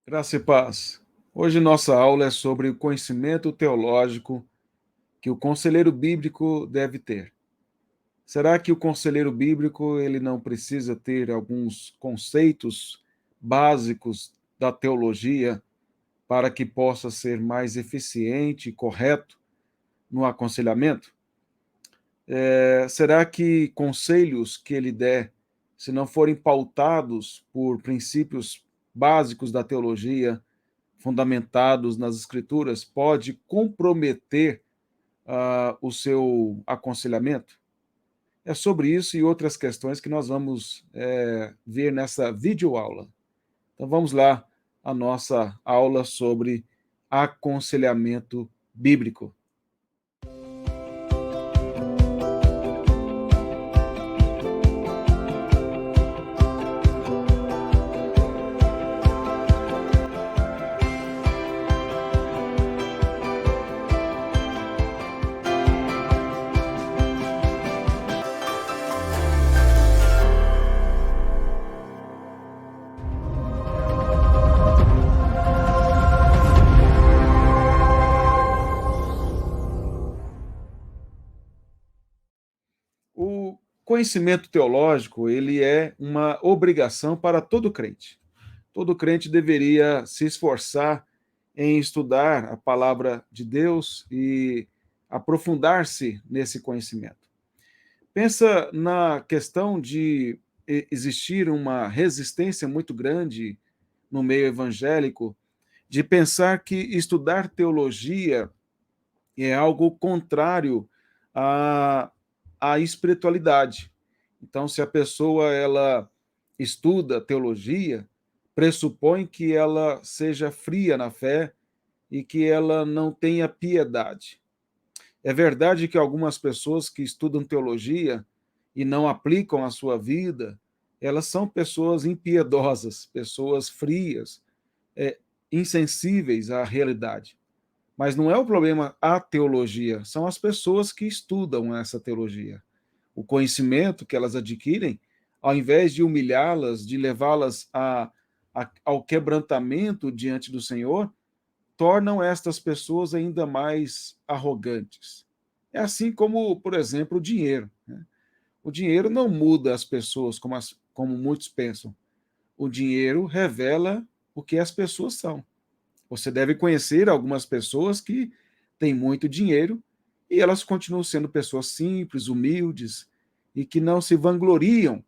Graça e paz. Hoje nossa aula é sobre o conhecimento teológico que o conselheiro bíblico deve ter. Será que o conselheiro bíblico ele não precisa ter alguns conceitos básicos da teologia para que possa ser mais eficiente e correto no aconselhamento? Será que conselhos que ele der, se não forem pautados por princípios básicos da teologia, fundamentados nas escrituras, pode comprometer o seu aconselhamento? É sobre isso e outras questões que nós vamos ver nessa videoaula. Então vamos lá, a nossa aula sobre aconselhamento bíblico. O conhecimento teológico, ele é uma obrigação para todo crente. Todo crente deveria se esforçar em estudar a palavra de Deus e aprofundar-se nesse conhecimento. Pensa na questão de existir uma resistência muito grande no meio evangélico de pensar que estudar teologia é algo contrário à, à espiritualidade. Então, se a pessoa ela estuda teologia, pressupõe que ela seja fria na fé e que ela não tenha piedade. É verdade que algumas pessoas que estudam teologia e não aplicam a sua vida, elas são pessoas impiedosas, pessoas frias, insensíveis à realidade. Mas não é o problema a teologia, são as pessoas que estudam essa teologia. O conhecimento que elas adquirem, ao invés de humilhá-las, de levá-las ao quebrantamento diante do Senhor, tornam estas pessoas ainda mais arrogantes. É assim como, por exemplo, o dinheiro. Né? O dinheiro não muda as pessoas como muitos pensam. O dinheiro revela o que as pessoas são. Você deve conhecer algumas pessoas que têm muito dinheiro e elas continuam sendo pessoas simples, humildes e que não se vangloriam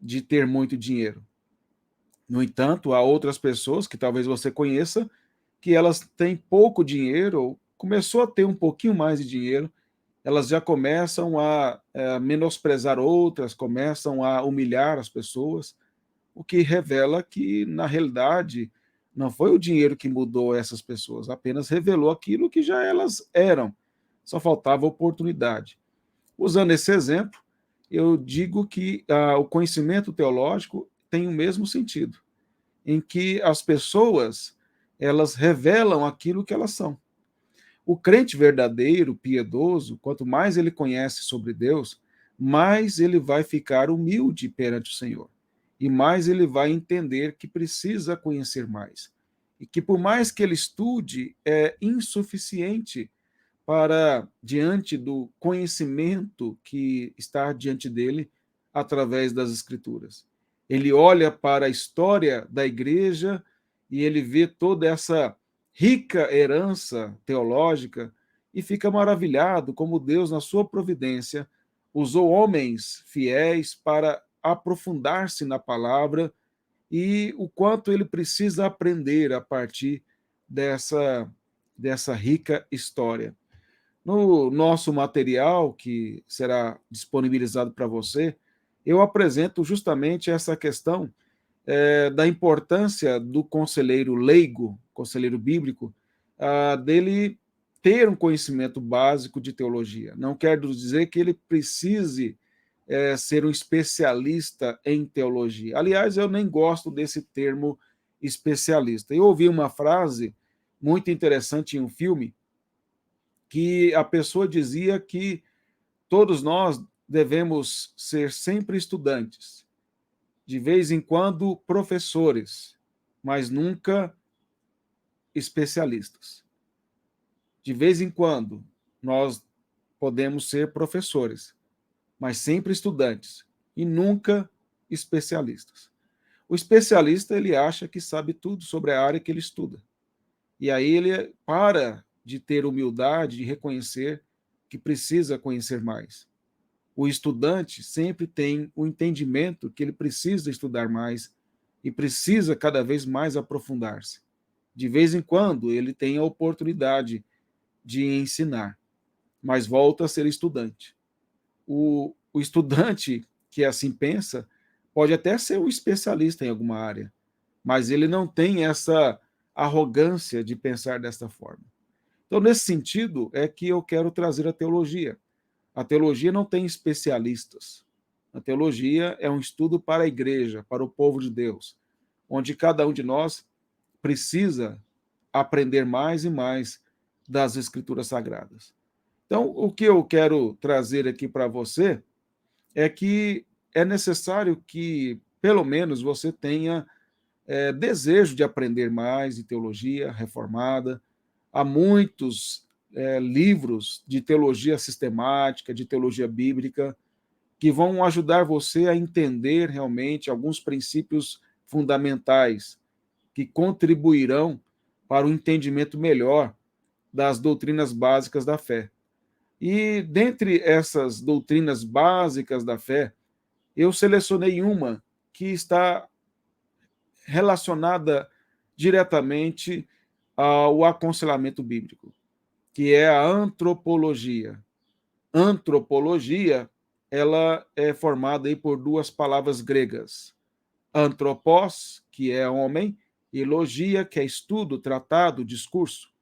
de ter muito dinheiro. No entanto, há outras pessoas que talvez você conheça que elas têm pouco dinheiro ou começou a ter um pouquinho mais de dinheiro, elas já começam a menosprezar outras, começam a humilhar as pessoas, o que revela que, na realidade, não foi o dinheiro que mudou essas pessoas, apenas revelou aquilo que já elas eram, só faltava oportunidade. Usando esse exemplo, eu digo que o conhecimento teológico tem o mesmo sentido, em que as pessoas elas revelam aquilo que elas são. O crente verdadeiro, piedoso, quanto mais ele conhece sobre Deus, mais ele vai ficar humilde perante o Senhor. E mais ele vai entender que precisa conhecer mais. E que por mais que ele estude, é insuficiente para, diante do conhecimento que está diante dele, através das Escrituras. Ele olha para a história da igreja e ele vê toda essa rica herança teológica e fica maravilhado como Deus, na sua providência, usou homens fiéis para aprofundar-se na palavra e o quanto ele precisa aprender a partir dessa rica história. No nosso material, que será disponibilizado para você, eu apresento justamente essa questão da importância do conselheiro leigo, conselheiro bíblico, dele ter um conhecimento básico de teologia. Não quer dizer que ele precise ser um especialista em teologia. Aliás, eu nem gosto desse termo especialista. Eu ouvi uma frase muito interessante em um filme que a pessoa dizia que todos nós devemos ser sempre estudantes, de vez em quando professores, mas nunca especialistas. De vez em quando, nós podemos ser professores, mas sempre estudantes e nunca especialistas. O especialista, ele acha que sabe tudo sobre a área que ele estuda. E aí ele para de ter humildade, de reconhecer que precisa conhecer mais. O estudante sempre tem o entendimento que ele precisa estudar mais e precisa cada vez mais aprofundar-se. De vez em quando, ele tem a oportunidade de ensinar, mas volta a ser estudante. O estudante que assim pensa pode até ser um especialista em alguma área, mas ele não tem essa arrogância de pensar desta forma. Então, nesse sentido, é que eu quero trazer a teologia. A teologia não tem especialistas. A teologia é um estudo para a igreja, para o povo de Deus, onde cada um de nós precisa aprender mais e mais das Escrituras Sagradas. Então, o que eu quero trazer aqui para você é que é necessário que, pelo menos, você tenha desejo de aprender mais de teologia reformada. Há muitos livros de teologia sistemática, de teologia bíblica, que vão ajudar você a entender realmente alguns princípios fundamentais que contribuirão para o entendimento melhor das doutrinas básicas da fé. E dentre essas doutrinas básicas da fé, eu selecionei uma que está relacionada diretamente ao aconselhamento bíblico, que é a antropologia. Antropologia, ela é formada aí por duas palavras gregas. Anthropos, que é homem, e logia, que é estudo, tratado, discurso.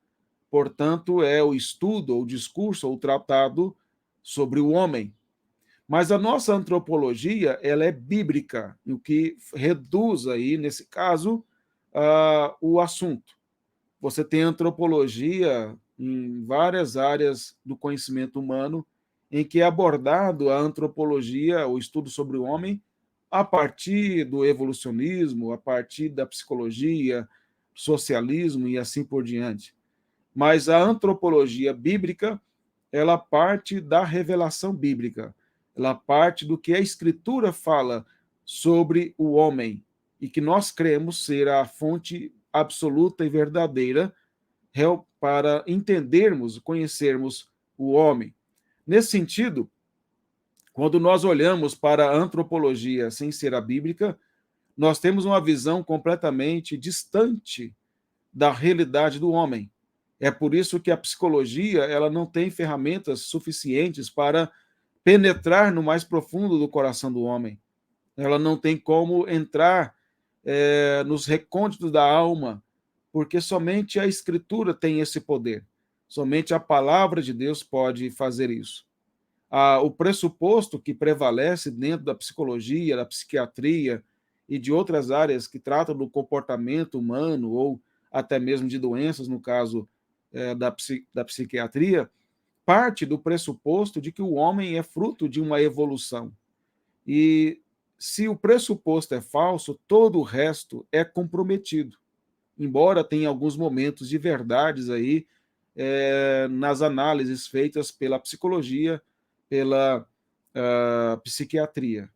Portanto, é o estudo, ou discurso, ou tratado sobre o homem. Mas a nossa antropologia, ela é bíblica, o que reduz aí, nesse caso, o assunto. Você tem antropologia em várias áreas do conhecimento humano, em que é abordado a antropologia, o estudo sobre o homem, a partir do evolucionismo, a partir da psicologia, socialismo e assim por diante. Mas a antropologia bíblica, ela parte da revelação bíblica, ela parte do que a Escritura fala sobre o homem, e que nós cremos ser a fonte absoluta e verdadeira para entendermos, conhecermos o homem. Nesse sentido, quando nós olhamos para a antropologia sem ser a bíblica, nós temos uma visão completamente distante da realidade do homem. É por isso que a psicologia, ela não tem ferramentas suficientes para penetrar no mais profundo do coração do homem. Ela não tem como entrar nos recônditos da alma, porque somente a Escritura tem esse poder. Somente a palavra de Deus pode fazer isso. O pressuposto que prevalece dentro da psicologia, da psiquiatria e de outras áreas que tratam do comportamento humano ou até mesmo de doenças, no caso da psiquiatria, parte do pressuposto de que o homem é fruto de uma evolução. E se o pressuposto é falso, todo o resto é comprometido. Embora tenha alguns momentos de verdades aí nas análises feitas pela psicologia, pela psiquiatria.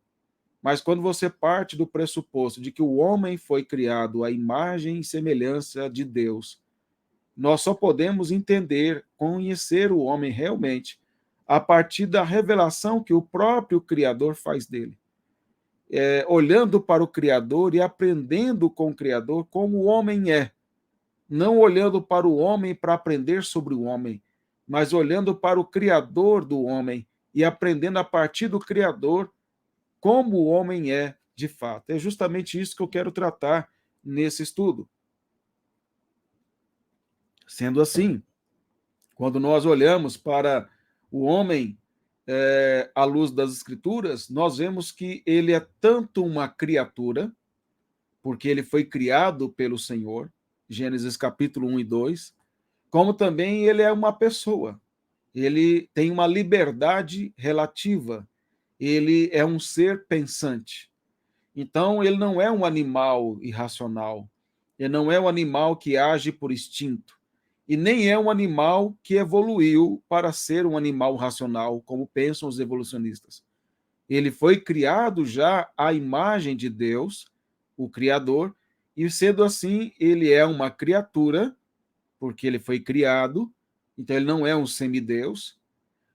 Mas quando você parte do pressuposto de que o homem foi criado à imagem e semelhança de Deus, nós só podemos entender, conhecer o homem realmente a partir da revelação que o próprio Criador faz dele. Olhando para o Criador e aprendendo com o Criador como o homem é. Não olhando para o homem para aprender sobre o homem, mas olhando para o Criador do homem e aprendendo a partir do Criador como o homem é de fato. É justamente isso que eu quero tratar nesse estudo. Sendo assim, quando nós olhamos para o homem à luz das Escrituras, nós vemos que ele é tanto uma criatura, porque ele foi criado pelo Senhor, Gênesis capítulo 1 e 2, como também ele é uma pessoa. Ele tem uma liberdade relativa, ele é um ser pensante. Então, ele não é um animal irracional, Ele não é um animal que age por instinto. E nem é um animal que evoluiu para ser um animal racional, como pensam os evolucionistas. Ele foi criado já à imagem de Deus, o Criador, e sendo assim, ele é uma criatura, porque ele foi criado, então ele não é um semideus,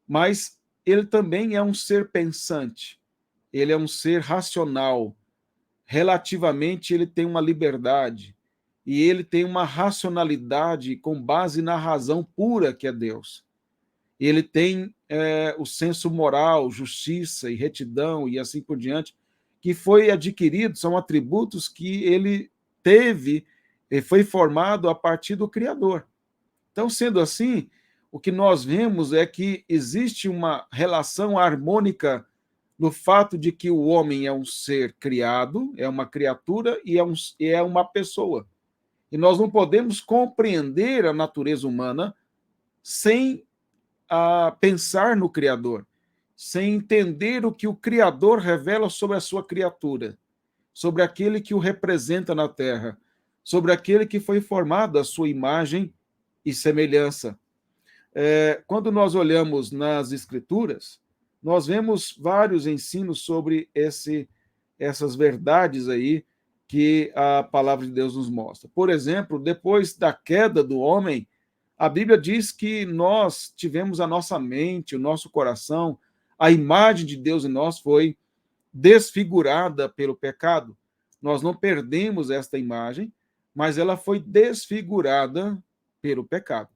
mas ele também é um ser pensante, ele é um ser racional, relativamente ele tem uma liberdade, e ele tem uma racionalidade com base na razão pura que é Deus. Ele tem o senso moral, justiça e retidão e assim por diante, que foi adquirido, são atributos que ele teve e foi formado a partir do Criador. Então, sendo assim, o que nós vemos é que existe uma relação harmônica no fato de que o homem é um ser criado, é uma criatura e é uma pessoa. E nós não podemos compreender a natureza humana sem pensar no Criador, sem entender o que o Criador revela sobre a sua criatura, sobre aquele que o representa na terra, sobre aquele que foi formado à sua imagem e semelhança. Quando nós olhamos nas Escrituras, nós vemos vários ensinos sobre essas verdades aí que a palavra de Deus nos mostra. Por exemplo, depois da queda do homem, a Bíblia diz que nós tivemos a nossa mente, o nosso coração, a imagem de Deus em nós foi desfigurada pelo pecado. Nós não perdemos esta imagem, mas ela foi desfigurada pelo pecado.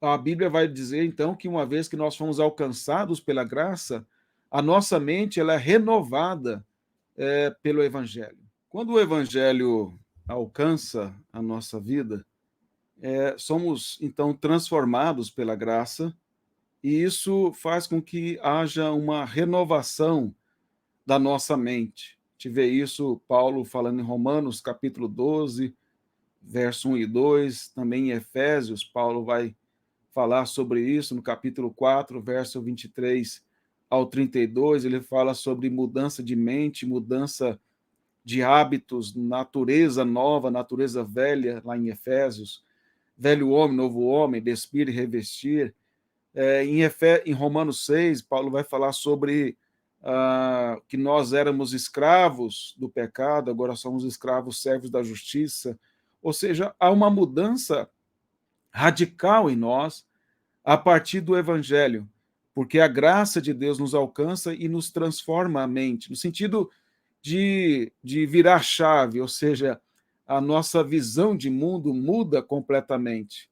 A Bíblia vai dizer, então, que uma vez que nós fomos alcançados pela graça, a nossa mente ela é renovada pelo Evangelho. Quando o Evangelho alcança a nossa vida, somos, então, transformados pela graça, e isso faz com que haja uma renovação da nossa mente. A gente vê isso, Paulo falando em Romanos, capítulo 12, verso 1 e 2, também em Efésios, Paulo vai falar sobre isso no capítulo 4, verso 23 ao 32, ele fala sobre mudança de mente, mudança de hábitos, natureza nova, natureza velha, lá em Efésios, velho homem, novo homem, despir e revestir. Em Romanos 6, Paulo vai falar sobre que nós éramos escravos do pecado, agora somos escravos servos da justiça. Ou seja, há uma mudança radical em nós a partir do Evangelho, porque a graça de Deus nos alcança e nos transforma a mente, no sentido de virar chave, ou seja, a nossa visão de mundo muda completamente.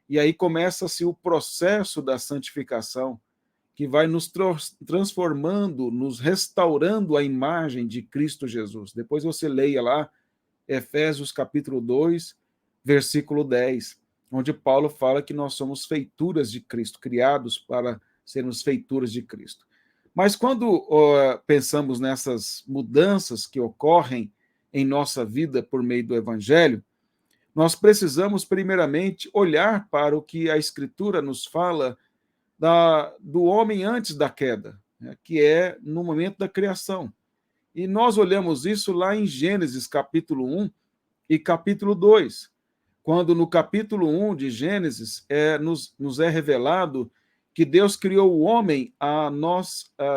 E aí começa-se o processo da santificação, que vai nos transformando, nos restaurando a imagem de Cristo Jesus. Depois você leia lá Efésios capítulo 2, versículo 10, onde Paulo fala que nós somos feituras de Cristo, criados para sermos feituras de Cristo. Mas quando pensamos nessas mudanças que ocorrem em nossa vida por meio do Evangelho, nós precisamos, primeiramente, olhar para o que a Escritura nos fala do homem antes da queda, né, que é no momento da criação. E nós olhamos isso lá em Gênesis, capítulo 1 e capítulo 2, quando no capítulo 1 de Gênesis nos é revelado que Deus criou o homem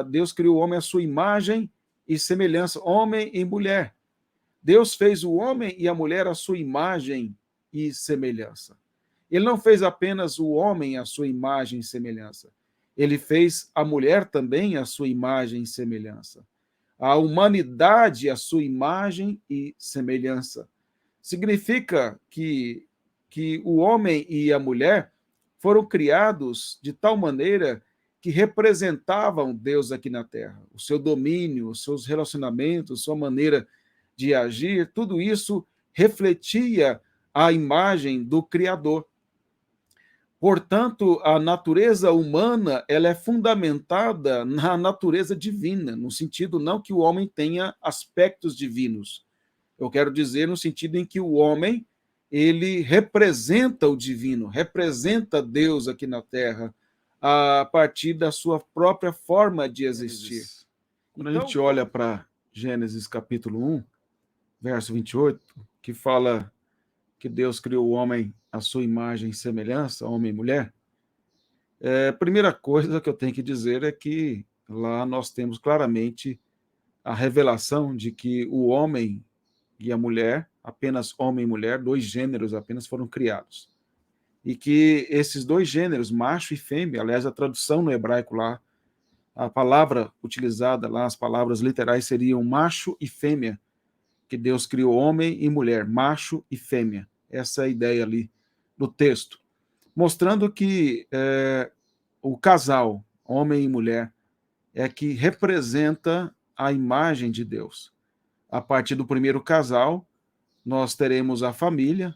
Deus criou o homem à sua imagem e semelhança, homem e mulher. Deus fez o homem e a mulher à sua imagem e semelhança. Ele não fez apenas o homem à sua imagem e semelhança. Ele fez a mulher também à sua imagem e semelhança. A humanidade à sua imagem e semelhança. Significa que o homem e a mulher foram criados de tal maneira que representavam Deus aqui na Terra. O seu domínio, os seus relacionamentos, sua maneira de agir, tudo isso refletia a imagem do Criador. Portanto, a natureza humana ela é fundamentada na natureza divina, no sentido não que o homem tenha aspectos divinos. Eu quero dizer no sentido em que o homem ele representa o divino, representa Deus aqui na Terra, a partir da sua própria forma de existir. Quando a gente olha para Gênesis capítulo 1, verso 28, que fala que Deus criou o homem à sua imagem e semelhança, homem e mulher, a primeira coisa que eu tenho que dizer é que lá nós temos claramente a revelação de que o homem e a mulher, apenas homem e mulher, dois gêneros apenas foram criados. E que esses dois gêneros, macho e fêmea, aliás, a tradução no hebraico lá, a palavra utilizada lá, as palavras literais seriam macho e fêmea, que Deus criou homem e mulher, macho e fêmea. Essa é a ideia ali do texto. Mostrando que o casal, homem e mulher, é que representa a imagem de Deus. A partir do primeiro casal, nós teremos a família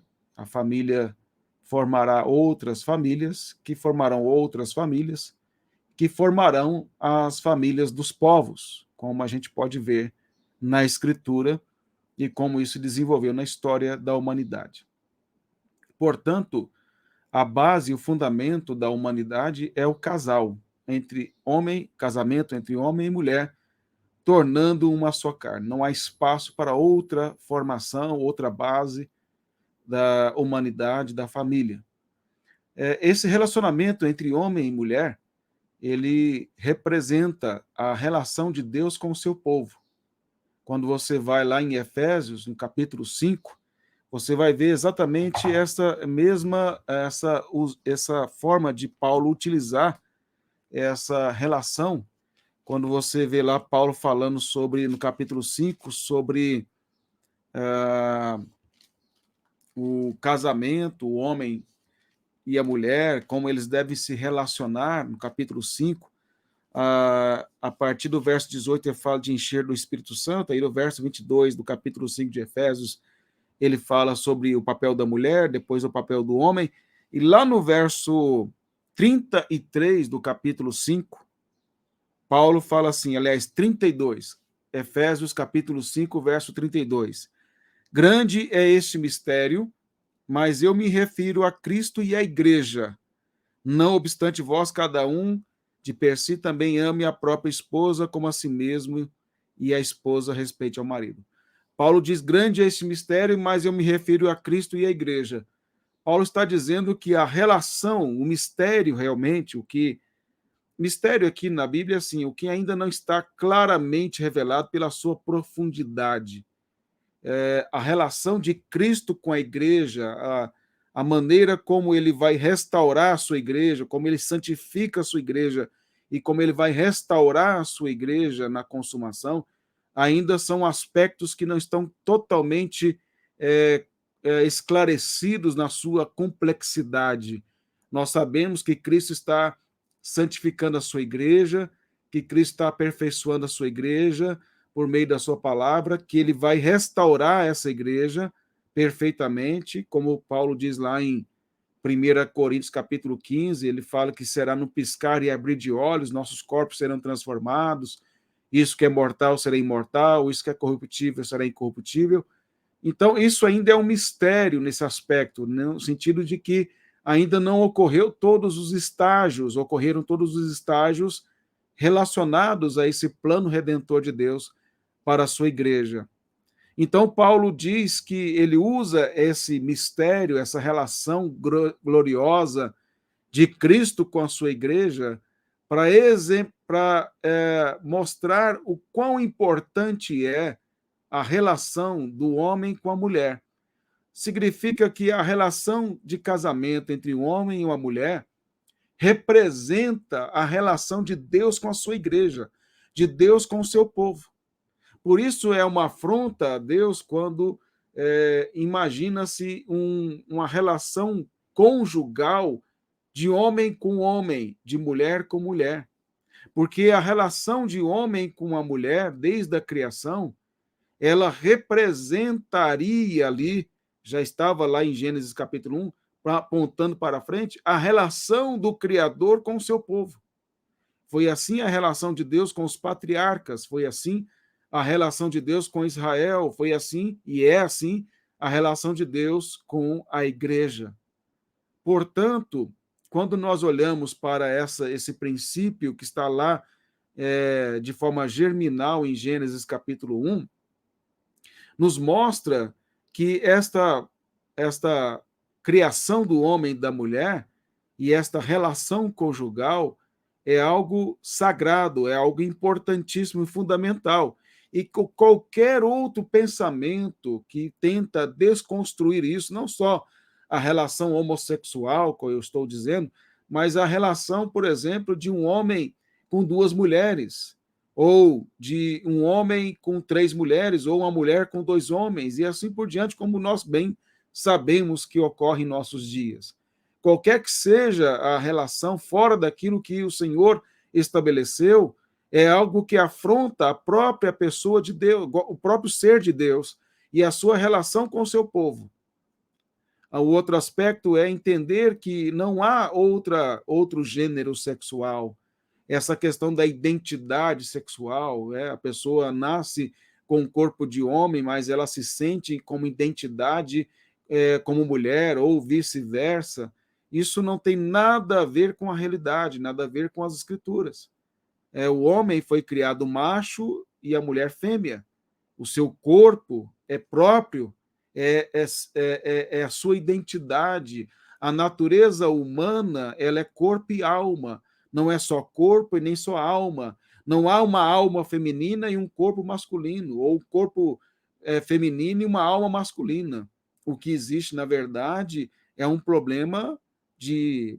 formará outras famílias, que formarão outras famílias, que formarão as famílias dos povos, como a gente pode ver na Escritura e como isso se desenvolveu na história da humanidade. Portanto, a base, o fundamento da humanidade é o casal entre homem, casamento entre homem e mulher, tornando uma só carne. Não há espaço para outra formação, outra base da humanidade, da família. Esse relacionamento entre homem e mulher, ele representa a relação de Deus com o seu povo. Quando você vai lá em Efésios, no capítulo 5, você vai ver exatamente essa forma de Paulo utilizar essa relação, quando você vê lá Paulo falando sobre, no capítulo 5, sobre o casamento, o homem e a mulher, como eles devem se relacionar, no capítulo 5, a partir do verso 18 ele fala de encher do Espírito Santo, aí no verso 22 do capítulo 5 de Efésios, ele fala sobre o papel da mulher, depois o papel do homem, e lá no verso 33 do capítulo 5, Paulo fala assim, aliás, 32, Efésios capítulo 5, verso 32. Grande é este mistério, mas eu me refiro a Cristo e à igreja. Não obstante vós, cada um de per si também ame a própria esposa como a si mesmo, e a esposa respeite ao marido. Paulo diz, grande é esse mistério, mas eu me refiro a Cristo e à igreja. Paulo está dizendo que a relação, o mistério realmente, mistério aqui na Bíblia, assim, o que ainda não está claramente revelado pela sua profundidade. A relação de Cristo com a igreja, a maneira como ele vai restaurar a sua igreja, como ele santifica a sua igreja e como ele vai restaurar a sua igreja na consumação, ainda são aspectos que não estão totalmente esclarecidos na sua complexidade. Nós sabemos que Cristo está santificando a sua igreja, que Cristo está aperfeiçoando a sua igreja por meio da sua palavra, que ele vai restaurar essa igreja perfeitamente, como Paulo diz lá em 1 Coríntios capítulo 15, ele fala que será no piscar e abrir de olhos, nossos corpos serão transformados, isso que é mortal será imortal, isso que é corruptível será incorruptível. Então, isso ainda é um mistério nesse aspecto, no sentido de que ainda não ocorreram todos os estágios relacionados a esse plano redentor de Deus para a sua igreja. Então, Paulo diz que ele usa esse mistério, essa relação gloriosa de Cristo com a sua igreja, para mostrar o quão importante é a relação do homem com a mulher. Significa que a relação de casamento entre um homem e uma mulher representa a relação de Deus com a sua igreja, de Deus com o seu povo. Por isso é uma afronta a Deus quando imagina-se uma relação conjugal de homem com homem, de mulher com mulher. Porque a relação de homem com a mulher, desde a criação, ela representaria ali, já estava lá em Gênesis capítulo 1, apontando para frente, a relação do Criador com o seu povo. Foi assim a relação de Deus com os patriarcas, foi assim a relação de Deus com Israel, foi assim e é assim a relação de Deus com a igreja. Portanto, quando nós olhamos para esse princípio que está lá de forma germinal em Gênesis capítulo 1, nos mostra que esta criação do homem e da mulher e esta relação conjugal é algo sagrado, é algo importantíssimo e fundamental. E qualquer outro pensamento que tenta desconstruir isso, não só a relação homossexual, como eu estou dizendo, mas a relação, por exemplo, de um homem com duas mulheres, ou de um homem com três mulheres, ou uma mulher com dois homens, e assim por diante, como nós bem sabemos que ocorre em nossos dias. Qualquer que seja a relação fora daquilo que o Senhor estabeleceu, é algo que afronta a própria pessoa de Deus, o próprio ser de Deus e a sua relação com o seu povo. O outro aspecto é entender que não há outro gênero sexual. Essa questão da identidade sexual, a pessoa nasce com um corpo de homem, mas ela se sente como identidade como mulher, ou vice-versa. Isso não tem nada a ver com a realidade, nada a ver com as escrituras. O homem foi criado macho e a mulher fêmea. O seu corpo é próprio, é a sua identidade. A natureza humana, ela é corpo e alma, não é só corpo e nem só alma. Não há uma alma feminina e um corpo masculino, ou um corpo feminino e uma alma masculina. O que existe, na verdade, é um problema que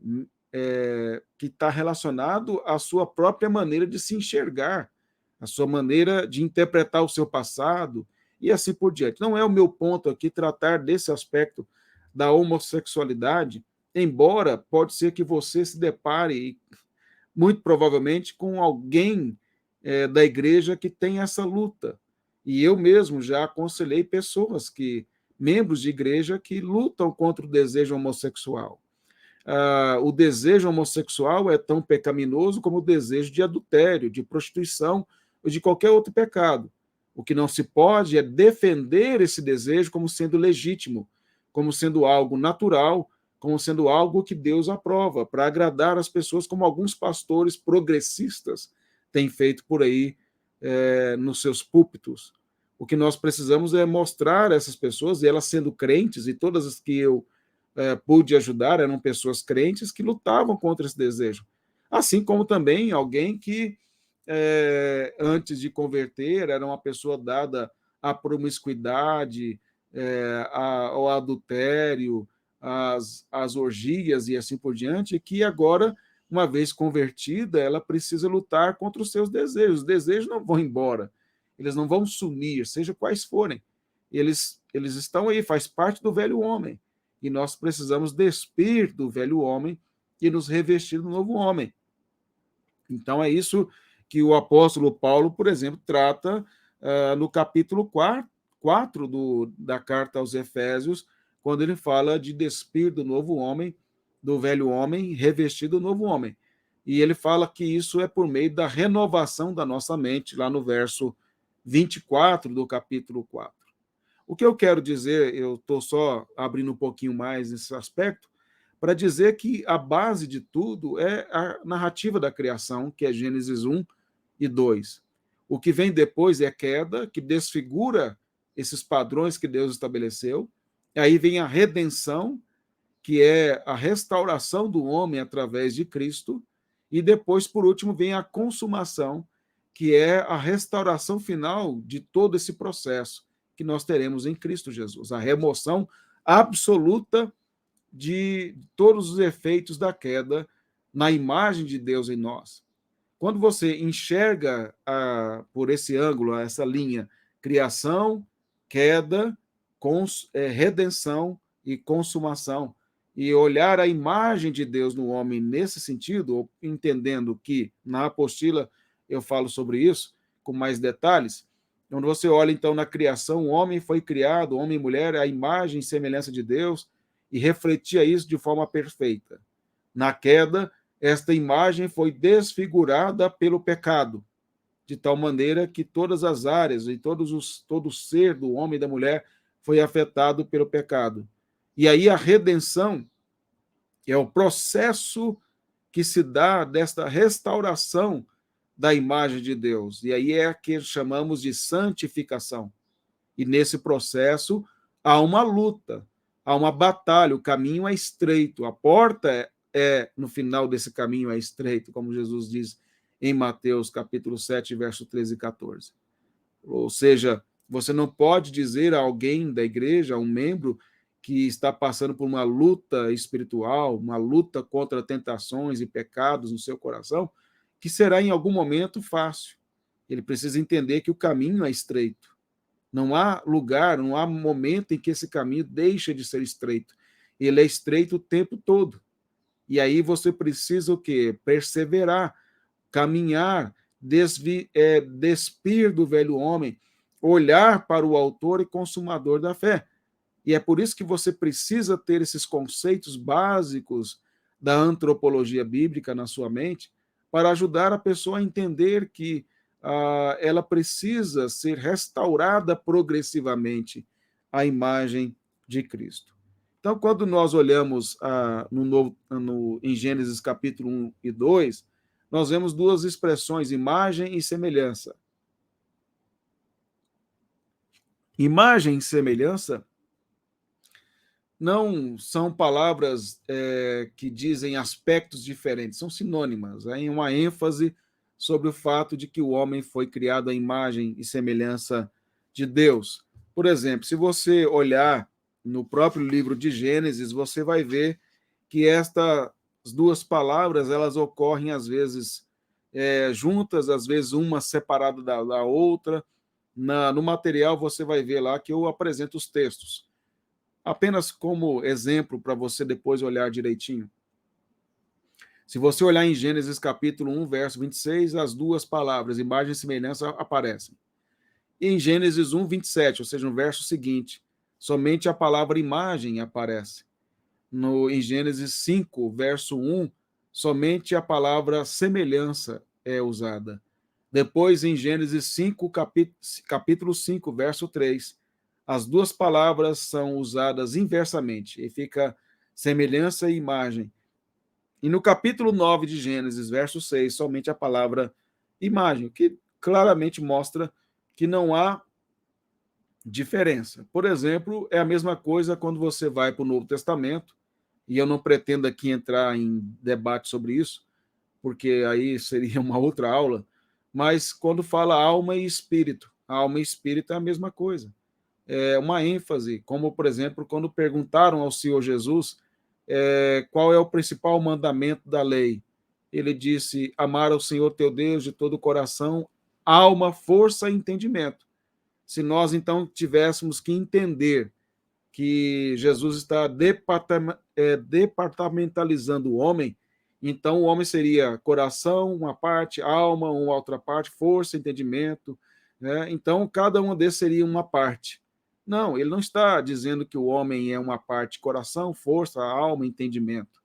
está relacionado à sua própria maneira de se enxergar, a sua maneira de interpretar o seu passado e assim por diante. Não é o meu ponto aqui tratar desse aspecto da homossexualidade, embora pode ser que você se depare, muito provavelmente, com alguém da igreja que tem essa luta. E eu mesmo já aconselhei pessoas membros de igreja que lutam contra o desejo homossexual. O desejo homossexual é tão pecaminoso como o desejo de adultério, de prostituição ou de qualquer outro pecado. O que não se pode é defender esse desejo como sendo legítimo, como sendo algo natural, como sendo algo que Deus aprova, para agradar as pessoas, como alguns pastores progressistas têm feito por aí nos seus púlpitos. O que nós precisamos é mostrar a essas pessoas, e elas sendo crentes, e todas as que eu pude ajudar eram pessoas crentes que lutavam contra esse desejo. Assim como também alguém que, antes de converter, era uma pessoa dada à promiscuidade, ao adultério, às orgias e assim por diante, que agora, uma vez convertida, ela precisa lutar contra os seus desejos. Os desejos não vão embora, eles não vão sumir, seja quais forem. Eles estão aí, faz parte do velho homem. E nós precisamos despir do velho homem e nos revestir do novo homem. Então, é isso que o apóstolo Paulo, por exemplo, trata no capítulo 4 da carta aos Efésios, quando ele fala de despir do novo homem, do velho homem, revestir do novo homem. E ele fala que isso é por meio da renovação da nossa mente, lá no verso 24 do capítulo 4. O que eu quero dizer, eu estou só abrindo um pouquinho mais nesse aspecto, para dizer que a base de tudo é a narrativa da criação, que é Gênesis 1 e 2. O que vem depois é a queda, que desfigura esses padrões que Deus estabeleceu. E aí vem a redenção, que é a restauração do homem através de Cristo. E depois, por último, vem a consumação, que é a restauração final de todo esse processo que nós teremos em Cristo Jesus, a remoção absoluta de todos os efeitos da queda na imagem de Deus em nós. Quando você enxerga por esse ângulo, essa linha, criação, queda, redenção e consumação, e olhar a imagem de Deus no homem nesse sentido, entendendo que na apostila eu falo sobre isso com mais detalhes. Quando você olha, então, na criação, o homem foi criado, homem e mulher, a imagem e semelhança de Deus, e refletia isso de forma perfeita. Na queda, esta imagem foi desfigurada pelo pecado, de tal maneira que todas as áreas e todo o ser do homem e da mulher foi afetado pelo pecado. E aí a redenção é o processo que se dá desta restauração da imagem de Deus. E aí é a que chamamos de santificação. E nesse processo, há uma luta, há uma batalha, o caminho é estreito, a porta no final desse caminho é estreito, como Jesus diz em Mateus capítulo 7, verso 13 e 14. Ou seja, você não pode dizer a alguém da igreja, a um membro, que está passando por uma luta espiritual, uma luta contra tentações e pecados no seu coração, que será em algum momento fácil. Ele precisa entender que o caminho é estreito. Não há lugar, não há momento em que esse caminho deixa de ser estreito. Ele é estreito o tempo todo. E aí você precisa o quê? Perseverar, caminhar, despir do velho homem, olhar para o autor e consumador da fé. E é por isso que você precisa ter esses conceitos básicos da antropologia bíblica na sua mente, para ajudar a pessoa a entender que ela precisa ser restaurada progressivamente à imagem de Cristo. Então, quando nós olhamos em Gênesis capítulo 1 e 2, nós vemos duas expressões, imagem e semelhança. Imagem e semelhança não são palavras que dizem aspectos diferentes, são sinônimas, em uma ênfase sobre o fato de que o homem foi criado à imagem e semelhança de Deus. Por exemplo, se você olhar no próprio livro de Gênesis, você vai ver que estas duas palavras elas ocorrem às vezes juntas, às vezes uma separada da outra. No material você vai ver lá que eu apresento os textos. Apenas como exemplo para você depois olhar direitinho. Se você olhar em Gênesis capítulo 1, verso 26, as duas palavras, imagem e semelhança, aparecem. E em Gênesis 1, 27, ou seja, no verso seguinte, somente a palavra imagem aparece. Em Gênesis 5, verso 1, somente a palavra semelhança é usada. Depois, em Gênesis 5, capítulo 5, verso 3, as duas palavras são usadas inversamente, e fica semelhança e imagem. E no capítulo 9 de Gênesis, verso 6, somente a palavra imagem, o que claramente mostra que não há diferença. Por exemplo, é a mesma coisa quando você vai para o Novo Testamento, e eu não pretendo aqui entrar em debate sobre isso, porque aí seria uma outra aula, mas quando fala alma e espírito, alma e espírito é a mesma coisa. É uma ênfase, como, por exemplo, quando perguntaram ao Senhor Jesus qual é o principal mandamento da lei. Ele disse, amar ao Senhor teu Deus de todo o coração, alma, força e entendimento. Se nós, então, tivéssemos que entender que Jesus está departamentalizando o homem, então o homem seria coração, uma parte, alma, uma outra parte, força, entendimento, né? Então cada um desses seria uma parte. Não, ele não está dizendo que o homem é uma parte, coração, força, alma, entendimento.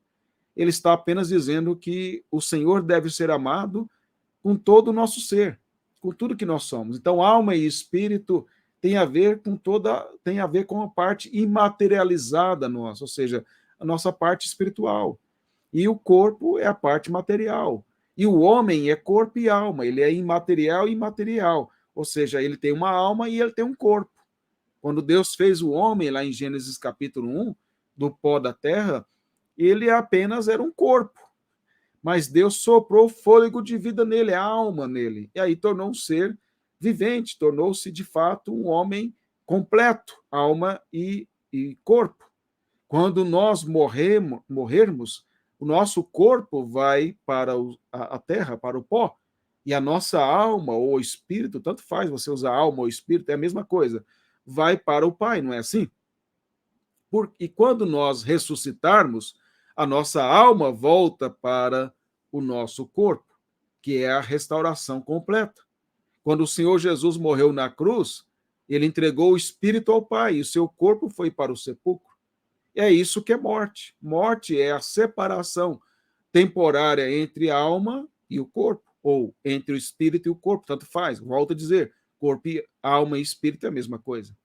Ele está apenas dizendo que o Senhor deve ser amado com todo o nosso ser, com tudo que nós somos. Então, alma e espírito tem a ver com a parte imaterializada nossa, ou seja, a nossa parte espiritual. E o corpo é a parte material. E o homem é corpo e alma, ele é imaterial e imaterial, ou seja, ele tem uma alma e ele tem um corpo. Quando Deus fez o homem, lá em Gênesis capítulo 1, do pó da terra, ele apenas era um corpo. Mas Deus soprou fôlego de vida nele, a alma nele. E aí tornou um ser vivente, tornou-se de fato um homem completo, alma e corpo. Quando nós morrermos, o nosso corpo vai para a terra, para o pó, e a nossa alma ou espírito, tanto faz você usar alma ou espírito, é a mesma coisa, vai para o Pai, não é assim? E quando nós ressuscitarmos, a nossa alma volta para o nosso corpo, que é a restauração completa. Quando o Senhor Jesus morreu na cruz, ele entregou o espírito ao Pai, e o seu corpo foi para o sepulcro. É isso que é morte. Morte é a separação temporária entre a alma e o corpo, ou entre o espírito e o corpo, tanto faz. Volto a dizer, corpo, alma e espírito é a mesma coisa.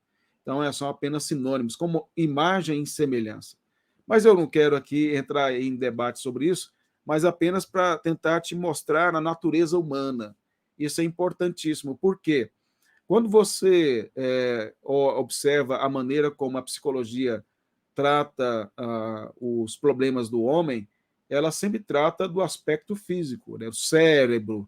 Então, são apenas sinônimos, como imagem e semelhança. Mas eu não quero aqui entrar em debate sobre isso, mas apenas para tentar te mostrar a natureza humana. Isso é importantíssimo. Por quê? Quando você observa a maneira como a psicologia trata os problemas do homem, ela sempre trata do aspecto físico, né? O cérebro,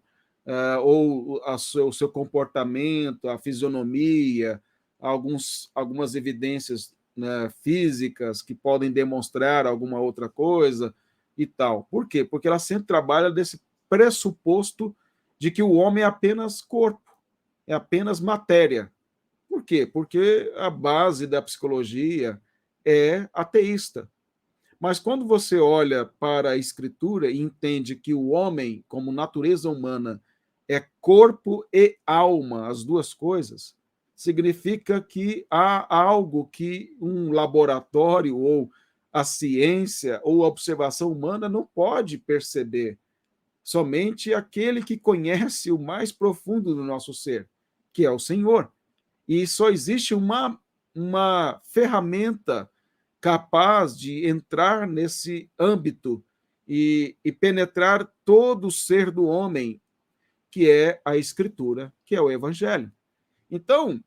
ou o seu comportamento, a fisionomia, algumas evidências, né, físicas que podem demonstrar alguma outra coisa e tal. Por quê? Porque ela sempre trabalha desse pressuposto de que o homem é apenas corpo, é apenas matéria. Por quê? Porque a base da psicologia é ateísta. Mas quando você olha para a Escritura e entende que o homem, como natureza humana, é corpo e alma, as duas coisas, significa que há algo que um laboratório ou a ciência ou a observação humana não pode perceber. Somente aquele que conhece o mais profundo do nosso ser, que é o Senhor. E só existe uma ferramenta capaz de entrar nesse âmbito e penetrar todo o ser do homem, que é a Escritura, que é o Evangelho. Então,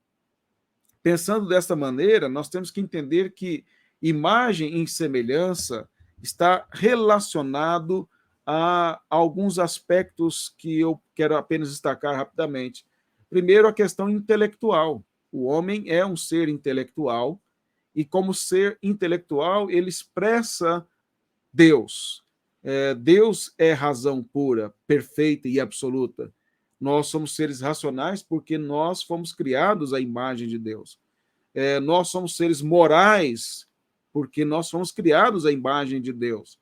pensando desta maneira, nós temos que entender que imagem e semelhança está relacionado a alguns aspectos que eu quero apenas destacar rapidamente. Primeiro, a questão intelectual. O homem é um ser intelectual e, como ser intelectual, ele expressa Deus. Deus é razão pura, perfeita e absoluta. Nós somos seres racionais porque nós fomos criados à imagem de Deus. Nós somos seres morais porque nós fomos criados à imagem de Deus.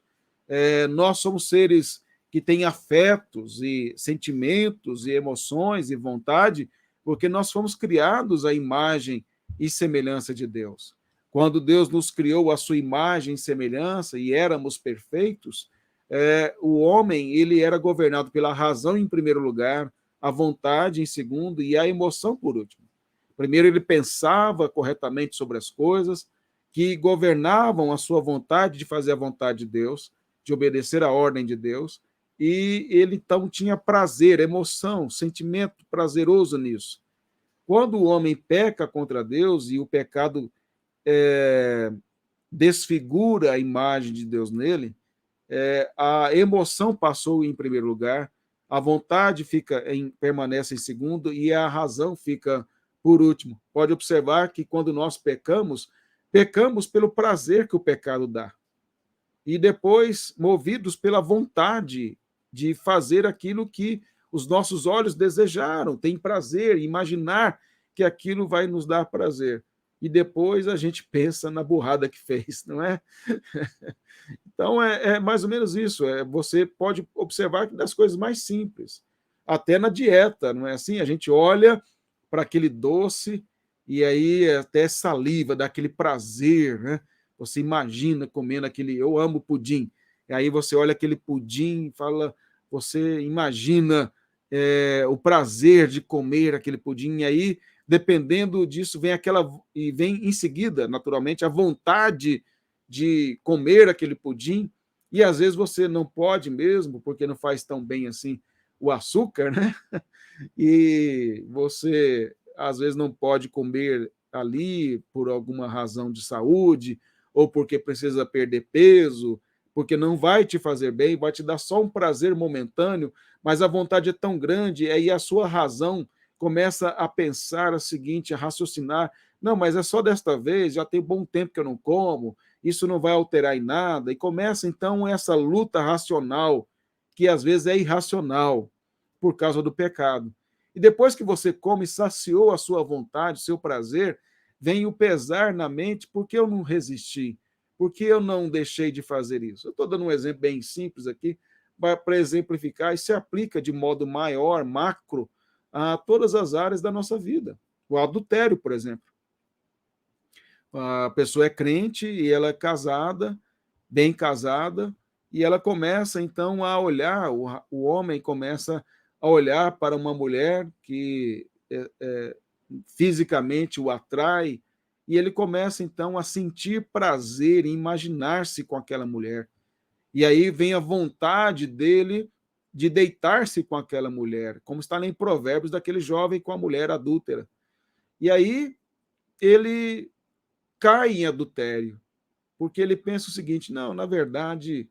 Nós somos seres que têm afetos e sentimentos e emoções e vontade porque nós fomos criados à imagem e semelhança de Deus. Quando Deus nos criou à sua imagem e semelhança e éramos perfeitos, o homem ele era governado pela razão em primeiro lugar, a vontade em segundo e a emoção por último. Primeiro ele pensava corretamente sobre as coisas que governavam a sua vontade de fazer a vontade de Deus, de obedecer à ordem de Deus, e ele então tinha prazer, emoção, sentimento prazeroso nisso. Quando o homem peca contra Deus e o pecado desfigura a imagem de Deus nele, a emoção passou em primeiro lugar, a vontade permanece em segundo e a razão fica por último. Pode observar que quando nós pecamos, pecamos pelo prazer que o pecado dá. E depois, movidos pela vontade de fazer aquilo que os nossos olhos desejaram, tem prazer, imaginar que aquilo vai nos dar prazer. E depois a gente pensa na burrada que fez, não é? Então, é mais ou menos isso. Você pode observar que das coisas mais simples, até na dieta, não é assim? A gente olha para aquele doce e aí até saliva, dá aquele prazer, né? Você imagina comendo aquele. Eu amo pudim. E aí você olha aquele pudim e fala, você imagina o prazer de comer aquele pudim. E aí, dependendo disso, vem aquela. E vem em seguida, naturalmente, a vontade de comer aquele pudim, e às vezes você não pode mesmo, porque não faz tão bem assim o açúcar, né? E você às vezes não pode comer ali por alguma razão de saúde, ou porque precisa perder peso, porque não vai te fazer bem, vai te dar só um prazer momentâneo, mas a vontade é tão grande, aí a sua razão começa a pensar o seguinte, a raciocinar, não, mas é só desta vez, já tem bom tempo que eu não como, isso não vai alterar em nada, e começa então essa luta racional, que às vezes é irracional, por causa do pecado. E depois que você come e saciou a sua vontade, o seu prazer, vem o pesar na mente, porque eu não resisti, porque eu não deixei de fazer isso. Eu estou dando um exemplo bem simples aqui, para exemplificar, e se aplica de modo maior, macro, a todas as áreas da nossa vida. O adultério, por exemplo. A pessoa é crente e ela é casada, bem casada, e ela começa então a olhar, o homem começa a olhar para uma mulher que fisicamente o atrai, e ele começa então a sentir prazer em imaginar-se com aquela mulher. E aí vem a vontade dele de deitar-se com aquela mulher, como está lá em Provérbios daquele jovem com a mulher adúltera. E aí ele cai em adultério, porque ele pensa o seguinte: não, na verdade,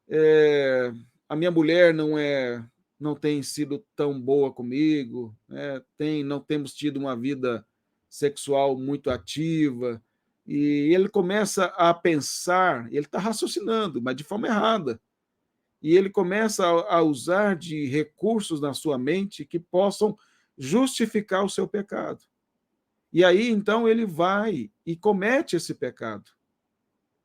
é, a minha mulher não tem sido tão boa comigo, né? Não temos tido uma vida sexual muito ativa, e ele começa a pensar, ele está raciocinando, mas de forma errada, e ele começa a usar de recursos na sua mente que possam justificar o seu pecado. E aí, então, ele vai e comete esse pecado.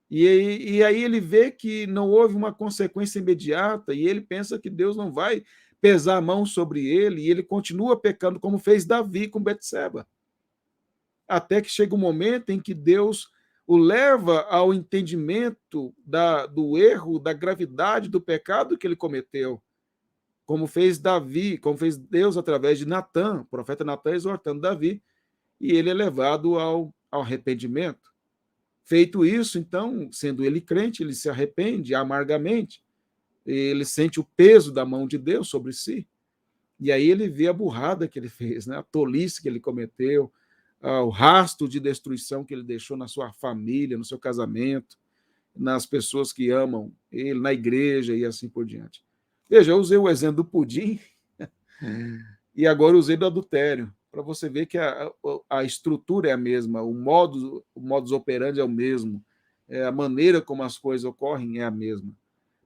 E aí ele vê que não houve uma consequência imediata e ele pensa que Deus não vai pesar a mão sobre ele e ele continua pecando como fez Davi com Betseba. Até que chega um momento em que Deus o leva ao entendimento do erro, da gravidade do pecado que ele cometeu, como fez Davi, como fez Deus através de Natã, o profeta Natã exortando Davi, e ele é levado ao arrependimento. Feito isso, então, sendo ele crente, ele se arrepende amargamente, ele sente o peso da mão de Deus sobre si, e aí ele vê a burrada que ele fez, né? A tolice que ele cometeu, o rastro de destruição que ele deixou na sua família, no seu casamento, nas pessoas que amam ele, na igreja e assim por diante. Veja, eu usei o exemplo do pudim e agora usei do adultério, para você ver que a estrutura é a mesma, o modus operandi é o mesmo, a maneira como as coisas ocorrem é a mesma.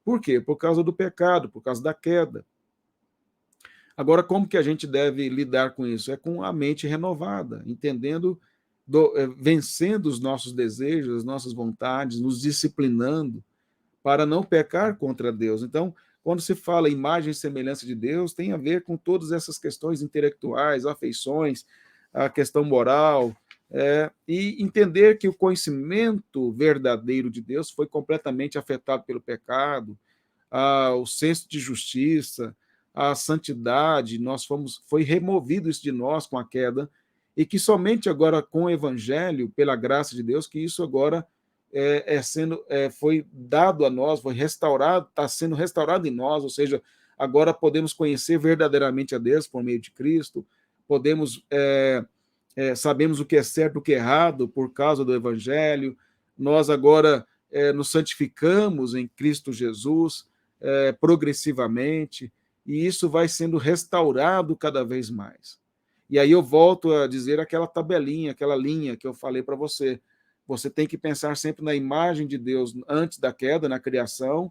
Por quê? Por causa do pecado, por causa da queda. Agora, como que a gente deve lidar com isso? É com a mente renovada, entendendo, vencendo os nossos desejos, as nossas vontades, nos disciplinando para não pecar contra Deus. Então, quando se fala imagem e semelhança de Deus, tem a ver com todas essas questões intelectuais, afeições, a questão moral, e entender que o conhecimento verdadeiro de Deus foi completamente afetado pelo pecado, o senso de justiça, a santidade, foi removido isso de nós com a queda, e que somente agora com o evangelho, pela graça de Deus, que isso agora foi dado a nós, foi restaurado, está sendo restaurado em nós, ou seja, agora podemos conhecer verdadeiramente a Deus por meio de Cristo, podemos sabemos o que é certo e o que é errado por causa do Evangelho, nós agora nos santificamos em Cristo Jesus progressivamente, e isso vai sendo restaurado cada vez mais. E aí eu volto a dizer aquela tabelinha, aquela linha que eu falei para você. Você tem que pensar sempre na imagem de Deus antes da queda, na criação,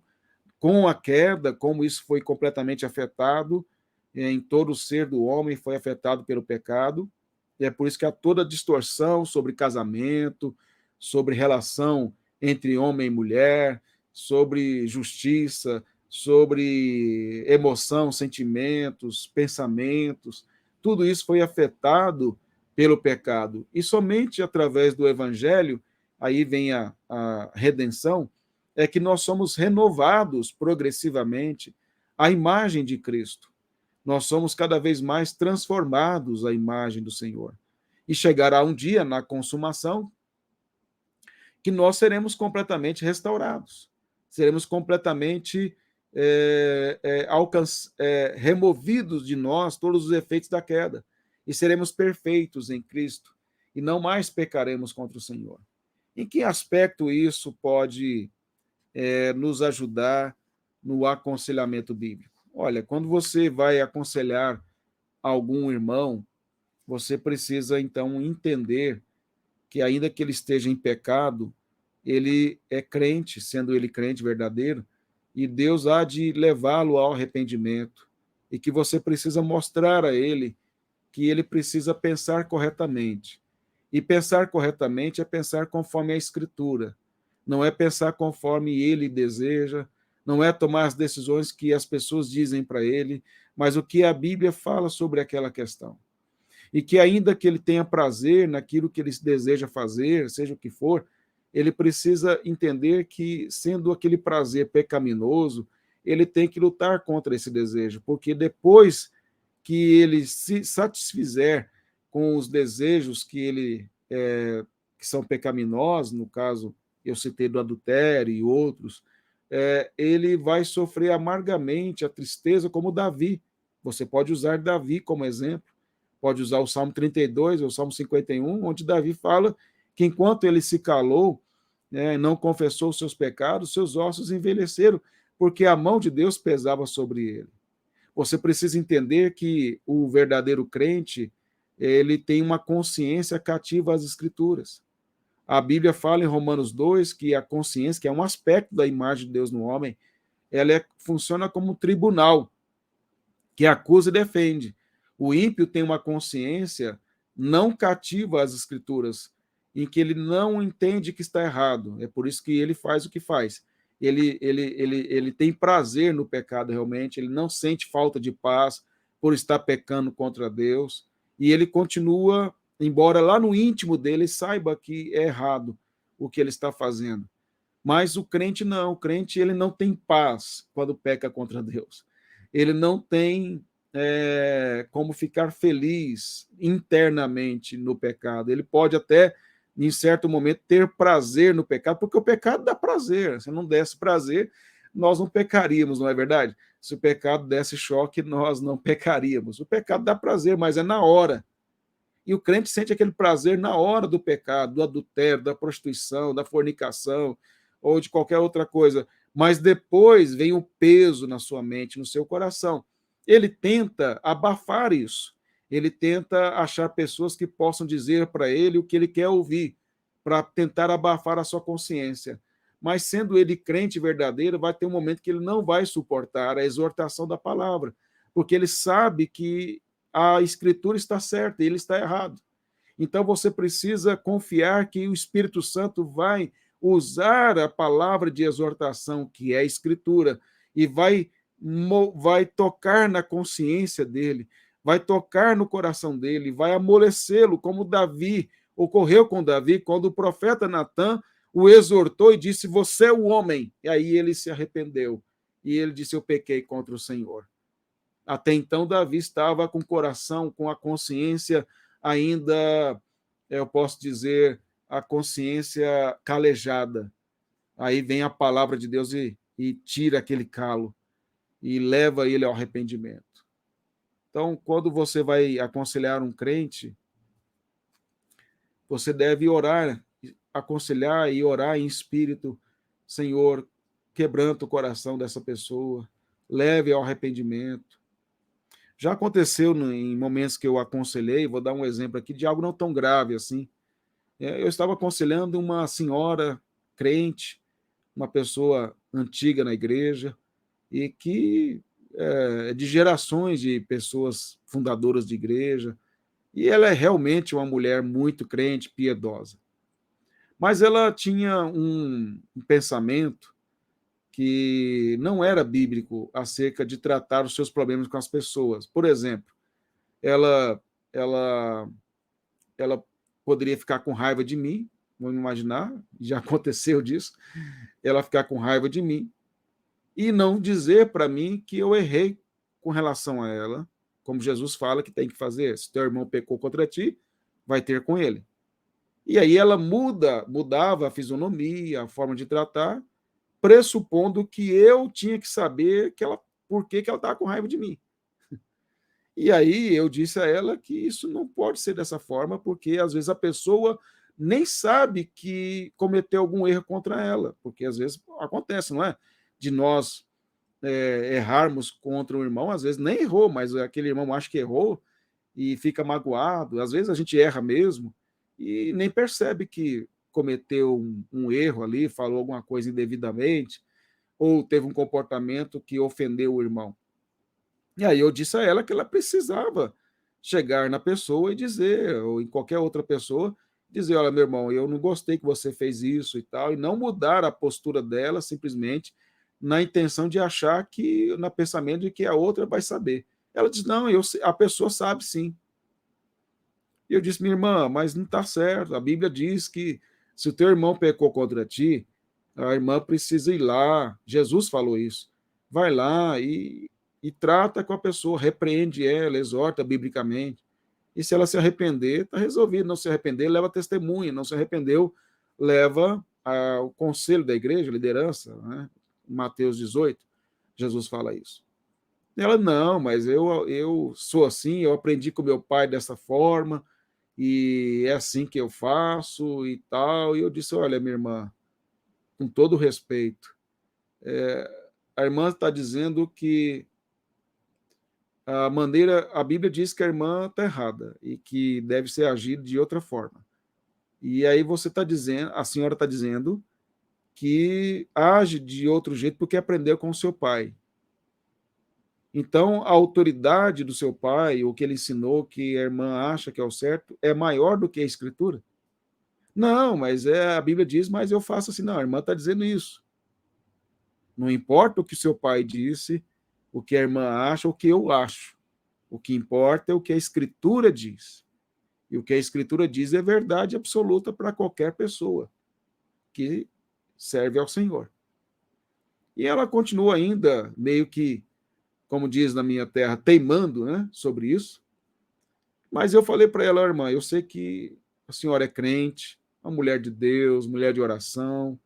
com a queda, como isso foi completamente afetado em todo o ser do homem, foi afetado pelo pecado, e é por isso que há toda distorção sobre casamento, sobre relação entre homem e mulher, sobre justiça, sobre emoção, sentimentos, pensamentos, tudo isso foi afetado pelo pecado. E somente através do evangelho, aí vem a redenção, é que nós somos renovados progressivamente à imagem de Cristo. Nós somos cada vez mais transformados à imagem do Senhor. E chegará um dia, na consumação, que nós seremos completamente restaurados. Seremos completamente removidos de nós todos os efeitos da queda. E seremos perfeitos em Cristo. E não mais pecaremos contra o Senhor. Em que aspecto isso pode nos ajudar no aconselhamento bíblico? Olha, quando você vai aconselhar algum irmão, você precisa então entender que, ainda que ele esteja em pecado, ele é crente, sendo ele crente verdadeiro, e Deus há de levá-lo ao arrependimento, e que você precisa mostrar a ele que ele precisa pensar corretamente. E pensar corretamente é pensar conforme a Escritura, não é pensar conforme ele deseja, não é tomar as decisões que as pessoas dizem para ele, mas o que a Bíblia fala sobre aquela questão. E que, ainda que ele tenha prazer naquilo que ele deseja fazer, seja o que for, ele precisa entender que, sendo aquele prazer pecaminoso, ele tem que lutar contra esse desejo, porque depois que ele se satisfizer com os desejos que são pecaminosos, no caso, eu citei do adultério e outros, ele vai sofrer amargamente a tristeza, como Davi. Você pode usar Davi como exemplo, pode usar o Salmo 32 ou o Salmo 51, onde Davi fala que enquanto ele se calou, né, não confessou os seus pecados, seus ossos envelheceram, porque a mão de Deus pesava sobre ele. Você precisa entender que o verdadeiro crente, ele tem uma consciência cativa às Escrituras. A Bíblia fala em Romanos 2 que a consciência, que é um aspecto da imagem de Deus no homem, funciona como um tribunal que acusa e defende. O ímpio tem uma consciência não cativa às Escrituras, em que ele não entende que está errado. É por isso que ele faz o que faz. Ele tem prazer no pecado realmente, ele não sente falta de paz por estar pecando contra Deus, e ele continua, embora lá no íntimo dele saiba que é errado o que ele está fazendo. Mas o crente não, o crente ele não tem paz quando peca contra Deus. Ele não tem como ficar feliz internamente no pecado. Ele pode até, em certo momento, ter prazer no pecado, porque o pecado dá prazer. Se não desse prazer, nós não pecaríamos, não é verdade? Se o pecado desse choque, nós não pecaríamos. O pecado dá prazer, mas é na hora. E o crente sente aquele prazer na hora do pecado, do adultério, da prostituição, da fornicação, ou de qualquer outra coisa. Mas depois vem o peso na sua mente, no seu coração. Ele tenta abafar isso. Ele tenta achar pessoas que possam dizer para ele o que ele quer ouvir, para tentar abafar a sua consciência. Mas sendo ele crente verdadeiro, vai ter um momento que ele não vai suportar a exortação da palavra, porque ele sabe que a Escritura está certa e ele está errado. Então você precisa confiar que o Espírito Santo vai usar a palavra de exortação, que é a Escritura, e vai tocar na consciência dele, vai tocar no coração dele, vai amolecê-lo, como Davi, ocorreu com Davi, quando o profeta Natã o exortou e disse: você é o homem. E aí ele se arrependeu. E ele disse: eu pequei contra o Senhor. Até então, Davi estava com o coração, com a consciência ainda, eu posso dizer, a consciência calejada. Aí vem a palavra de Deus e tira aquele calo e leva ele ao arrependimento. Então, quando você vai aconselhar um crente, você deve orar, aconselhar e orar em espírito: Senhor, quebranta o coração dessa pessoa, leve ao arrependimento. Já aconteceu em momentos que eu aconselhei, vou dar um exemplo aqui de algo não tão grave assim. Eu estava aconselhando uma senhora crente, uma pessoa antiga na igreja, e que de gerações de pessoas fundadoras de igreja, e ela é realmente uma mulher muito crente, piedosa. Mas ela tinha um pensamento que não era bíblico acerca de tratar os seus problemas com as pessoas. Por exemplo, ela, ela, ela poderia ficar com raiva de mim, vamos imaginar, já aconteceu disso, ela ficar com raiva de mim e não dizer para mim que eu errei com relação a ela, como Jesus fala que tem que fazer. Se teu irmão pecou contra ti, vai ter com ele. E aí ela mudava a fisionomia, a forma de tratar, pressupondo que eu tinha que saber por que ela estava com raiva de mim. E aí eu disse a ela que isso não pode ser dessa forma, porque às vezes a pessoa nem sabe que cometeu algum erro contra ela, porque às vezes acontece, não é? De nós errarmos contra um irmão, às vezes nem errou, mas aquele irmão acha que errou e fica magoado. Às vezes a gente erra mesmo e nem percebe que cometeu um erro ali, falou alguma coisa indevidamente, ou teve um comportamento que ofendeu o irmão. E aí eu disse a ela que ela precisava chegar na pessoa e dizer, ou em qualquer outra pessoa, dizer: olha, meu irmão, eu não gostei que você fez isso e tal, e não mudar a postura dela simplesmente na intenção de achar que, no pensamento de que a outra vai saber. Ela disse: não, a pessoa sabe sim. E eu disse: minha irmã, mas não está certo. A Bíblia diz que se o teu irmão pecou contra ti, a irmã precisa ir lá. Jesus falou isso. Vai lá e trata com a pessoa, repreende ela, exorta biblicamente. E se ela se arrepender, está resolvido. Não se arrepender, leva testemunha. Não se arrependeu, leva o conselho da igreja, a liderança, né? Mateus 18, Jesus fala isso. Ela, não, mas eu sou assim, eu aprendi com meu pai dessa forma, e é assim que eu faço e tal. E eu disse, olha, minha irmã, com todo respeito, a irmã está dizendo que a Bíblia diz que a irmã está errada e que deve ser agido de outra forma. E aí você está dizendo, a senhora está dizendo que age de outro jeito porque aprendeu com o seu pai. Então, a autoridade do seu pai, o que ele ensinou, que a irmã acha que é o certo, é maior do que a escritura? Não, mas a Bíblia diz, mas eu faço assim. Não, a irmã está dizendo isso. Não importa o que seu pai disse, o que a irmã acha, o que eu acho. O que importa é o que a escritura diz. E o que a escritura diz é verdade absoluta para qualquer pessoa que serve ao Senhor. E ela continua ainda, meio que, como diz na minha terra, teimando, né, sobre isso. Mas eu falei para ela, irmã, eu sei que a senhora é crente, uma mulher de Deus, mulher de oração,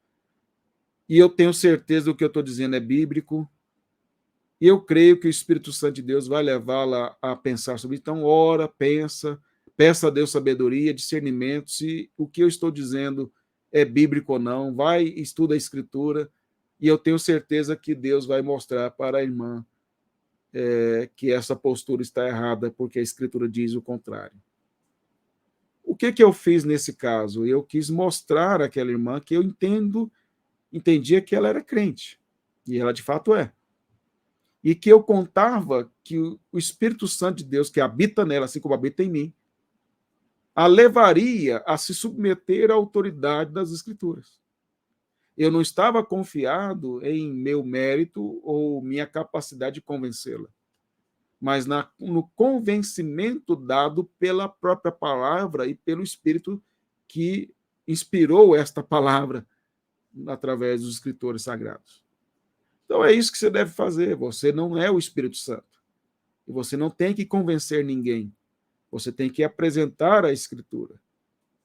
e eu tenho certeza do que eu estou dizendo é bíblico, e eu creio que o Espírito Santo de Deus vai levá-la a pensar sobre isso. Então, ora, pensa, peça a Deus sabedoria, discernimento, se o que eu estou dizendo é bíblico ou não, vai, estuda a Escritura, e eu tenho certeza que Deus vai mostrar para a irmã que essa postura está errada, porque a Escritura diz o contrário. O que eu fiz nesse caso? Eu quis mostrar àquela irmã que eu entendia que ela era crente, e ela de fato é. E que eu contava que o Espírito Santo de Deus, que habita nela, assim como habita em mim, a levaria a se submeter à autoridade das Escrituras. Eu não estava confiado em meu mérito ou minha capacidade de convencê-la, mas no convencimento dado pela própria palavra e pelo Espírito que inspirou esta palavra através dos escritores sagrados. Então é isso que você deve fazer. Você não é o Espírito Santo. E você não tem que convencer ninguém. Você tem que apresentar a Escritura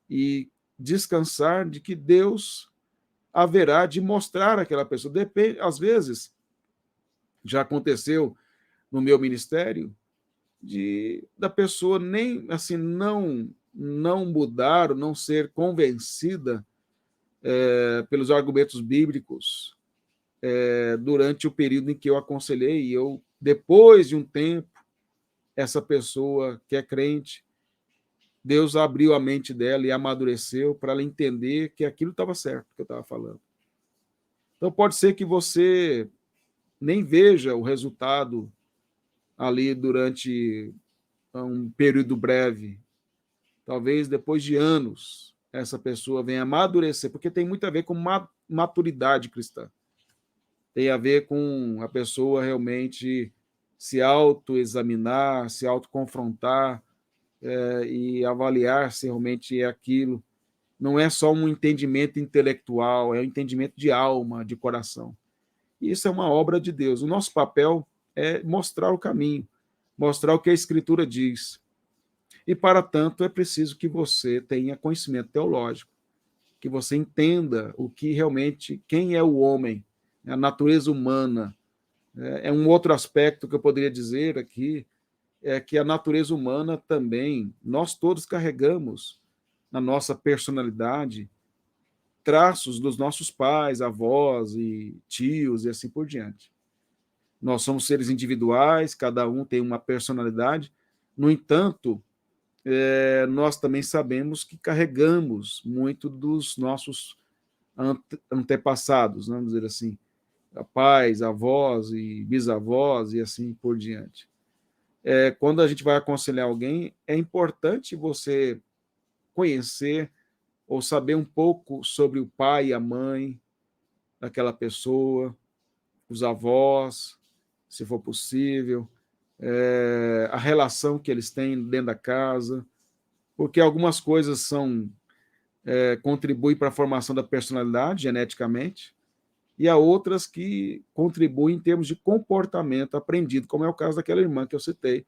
e descansar de que Deus haverá de mostrar àquela pessoa. Depende, às vezes, já aconteceu no meu ministério, da pessoa nem assim não mudar, não ser convencida pelos argumentos bíblicos durante o período em que eu aconselhei. E eu, depois de um tempo, essa pessoa que é crente, Deus abriu a mente dela e amadureceu para ela entender que aquilo estava certo, que eu estava falando. Então, pode ser que você nem veja o resultado ali durante um período breve. Talvez depois de anos essa pessoa venha amadurecer, porque tem muito a ver com maturidade cristã. Tem a ver com a pessoa realmente se autoexaminar, se autoconfrontar e avaliar se realmente é aquilo. Não é só um entendimento intelectual, é um entendimento de alma, de coração. E isso é uma obra de Deus. O nosso papel é mostrar o caminho, mostrar o que a Escritura diz. E, para tanto, é preciso que você tenha conhecimento teológico, que você entenda o que realmente, quem é o homem, a natureza humana. É um outro aspecto que eu poderia dizer aqui, é que a natureza humana também, nós todos carregamos na nossa personalidade traços dos nossos pais, avós e tios e assim por diante. Nós somos seres individuais, cada um tem uma personalidade, no entanto, nós também sabemos que carregamos muito dos nossos antepassados, vamos dizer assim, pais, avós e bisavós e assim por diante. Quando a gente vai aconselhar alguém, é importante você conhecer ou saber um pouco sobre o pai e a mãe daquela pessoa, os avós, se for possível, a relação que eles têm dentro da casa, porque algumas coisas contribuem para a formação da personalidade geneticamente, e há outras que contribuem em termos de comportamento aprendido, como é o caso daquela irmã que eu citei,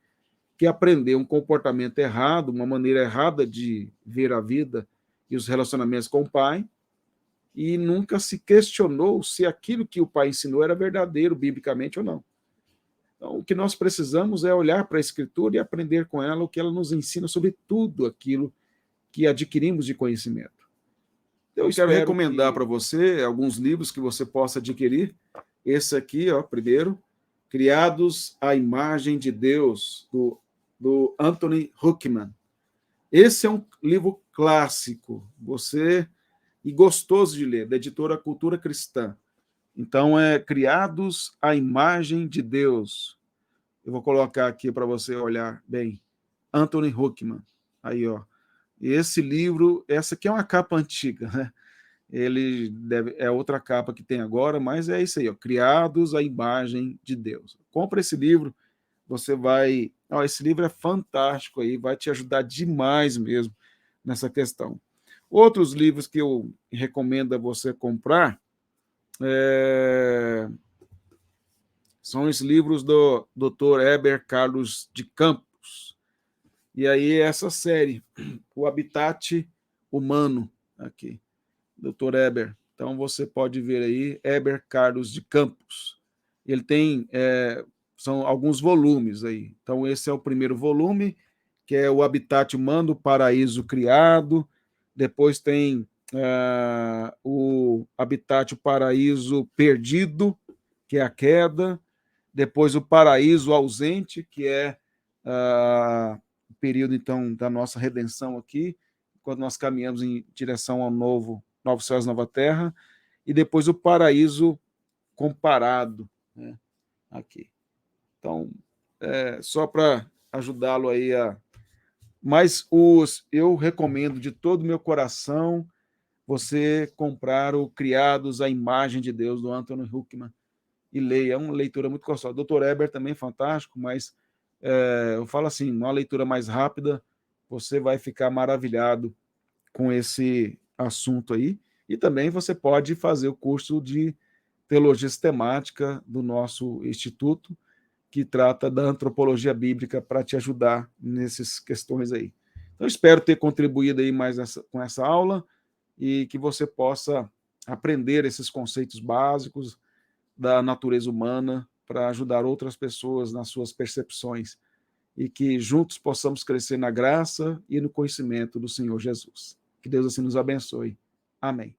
que aprendeu um comportamento errado, uma maneira errada de ver a vida e os relacionamentos com o pai, e nunca se questionou se aquilo que o pai ensinou era verdadeiro, biblicamente ou não. Então, o que nós precisamos é olhar para a Escritura e aprender com ela o que ela nos ensina sobre tudo aquilo que adquirimos de conhecimento. Eu quero recomendar para você alguns livros que você possa adquirir. Esse aqui, ó, primeiro, Criados à Imagem de Deus, do Anthony Huckman. Esse é um livro clássico, e gostoso de ler, da editora Cultura Cristã. Então, é Criados à Imagem de Deus. Eu vou colocar aqui para você olhar bem. Anthony Huckman. Aí, ó. E esse livro, essa aqui é uma capa antiga, né? É outra capa que tem agora, mas é isso aí, ó, Criados à Imagem de Deus. Compra esse livro, você vai... esse livro é fantástico aí, vai te ajudar demais mesmo nessa questão. Outros livros que eu recomendo a você comprar são os livros do Dr. Heber Carlos de Campos. E aí essa série, O Habitat Humano, aqui, Dr. Heber. Então você pode ver aí, Heber Carlos de Campos. Ele tem, são alguns volumes aí. Então esse é o primeiro volume, que é O Habitat Humano, o Paraíso Criado. Depois tem o Habitat, o Paraíso Perdido, que é a queda. Depois o Paraíso Ausente, que é o período, então, da nossa redenção aqui, quando nós caminhamos em direção ao novos céus, nova terra. E depois o Paraíso Comparado, né, aqui. Então, só para ajudá-lo aí a... Mas eu recomendo de todo o meu coração você comprar o Criados à Imagem de Deus, do Anthony Huckman, e leia. É uma leitura muito gostosa. O Dr. Heber também é fantástico, mas eu falo assim, uma leitura mais rápida, você vai ficar maravilhado com esse assunto aí. E também você pode fazer o curso de Teologia Sistemática do nosso instituto, que trata da antropologia bíblica, para te ajudar nessas questões aí. Então, espero ter contribuído aí mais com essa aula e que você possa aprender esses conceitos básicos da natureza humana para ajudar outras pessoas nas suas percepções e que juntos possamos crescer na graça e no conhecimento do Senhor Jesus. Que Deus assim nos abençoe. Amém.